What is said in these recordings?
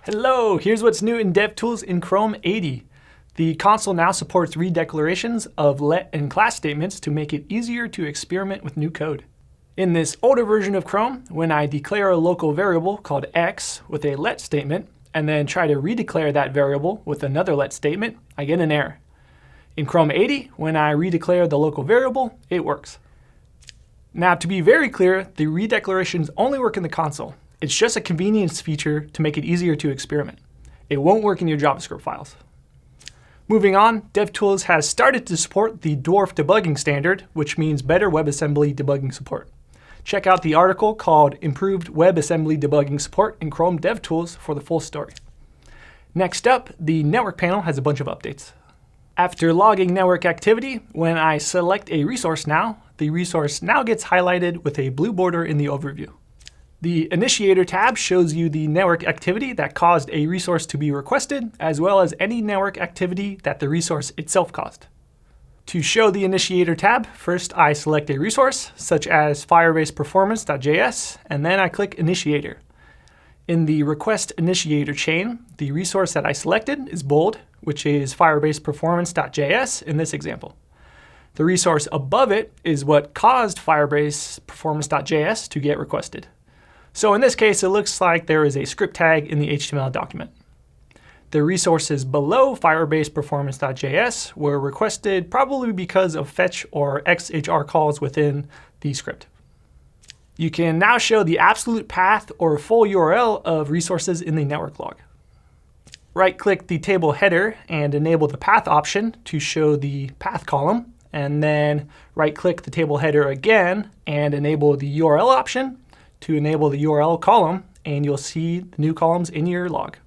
Hello, here's what's new in DevTools in Chrome 80. The console now supports redeclarations of let and class statements to make it easier to experiment with new code. In this older version of Chrome, when I declare a local variable called x with a let statement, and then try to redeclare that variable with another let statement, I get an error. In Chrome 80, when I redeclare the local variable, it works. Now, to be very clear, the redeclarations only work in the console. It's just a convenience feature to make it easier to experiment. It won't work in your JavaScript files. Moving on, DevTools has started to support the dwarf debugging standard, which means better WebAssembly debugging support. Check out the article called Improved WebAssembly Debugging Support in Chrome DevTools for the full story. Next up, the network panel has a bunch of updates. After logging network activity, when I select a resource now, the resource now gets highlighted with a blue border in the overview. The Initiator tab shows you the network activity that caused a resource to be requested, as well as any network activity that the resource itself caused. To show the Initiator tab, first I select a resource, such as firebaseperformance.js, and then I click Initiator. In the request initiator chain, the resource that I selected is bold, which is firebaseperformance.js in this example. The resource above it is what caused firebaseperformance.js to get requested. So in this case, it looks like there is a script tag in the HTML document. The resources below firebaseperformance.js were requested probably because of fetch or XHR calls within the script. You can now show the absolute path or full URL of resources in the network log. Right-click the table header and enable the path option to show the path column, and then right-click the table header again and enable the URL option to enable the URL column, and you'll see the new columns in your log.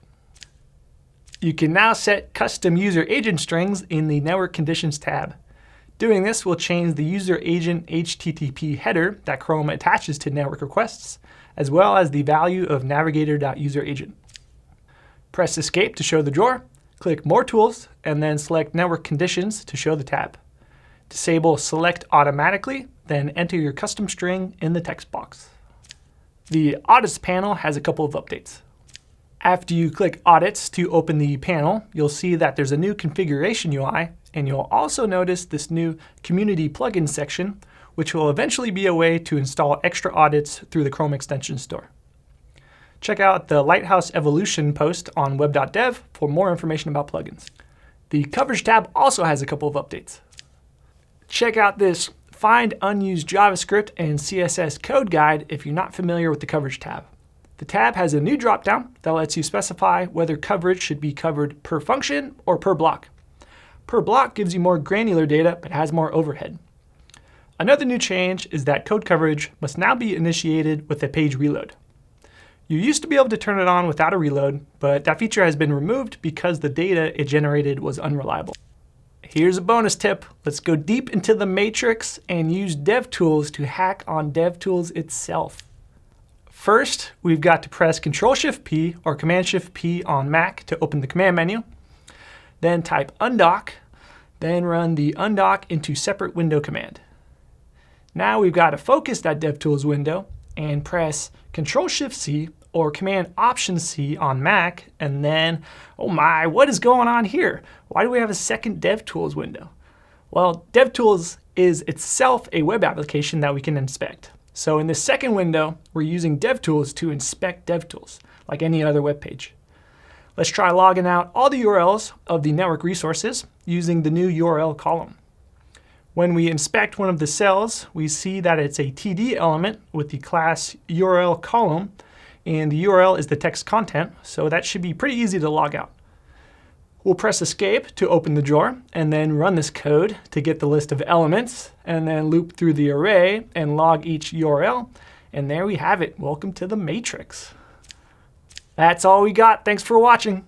You can now set custom user agent strings in the Network Conditions tab. Doing this will change the user agent HTTP header that Chrome attaches to network requests, as well as the value of navigator.userAgent. Press Escape to show the drawer, click More Tools, and then select Network Conditions to show the tab. Disable Select Automatically, then enter your custom string in the text box. The Audits panel has a couple of updates. After you click Audits to open the panel, you'll see that there's a new configuration UI, and you'll also notice this new Community Plugins section, which will eventually be a way to install extra audits through the Chrome Extension Store. Check out the Lighthouse Evolution post on web.dev for more information about plugins. The Coverage tab also has a couple of updates. Check out this Find Unused JavaScript and CSS Code Guide if you're not familiar with the Coverage tab. The tab has a new dropdown that lets you specify whether coverage should be covered per function or per block. Per block gives you more granular data but has more overhead. Another new change is that code coverage must now be initiated with a page reload. You used to be able to turn it on without a reload, but that feature has been removed because the data it generated was unreliable. Here's a bonus tip. Let's go deep into the matrix and use DevTools to hack on DevTools itself. First, we've got to press Control-Shift-P or Command-Shift-P on Mac to open the command menu. Then type undock, then run the undock into separate window command. Now we've got a focus.devtools window and press Control-Shift-C or Command-Option-C on Mac, and then, oh my, what is going on here? Why do we have a second DevTools window? Well, DevTools is itself a web application that we can inspect. So in this second window, we're using DevTools to inspect DevTools, like any other web page. Let's try logging out all the URLs of the network resources using the new URL column. When we inspect one of the cells, we see that it's a TD element with the class URL column, and the URL is the text content, so that should be pretty easy to log out. We'll press Escape to open the drawer, and then run this code to get the list of elements, and then loop through the array and log each URL, and there we have it. Welcome to the matrix. That's all we got. Thanks for watching.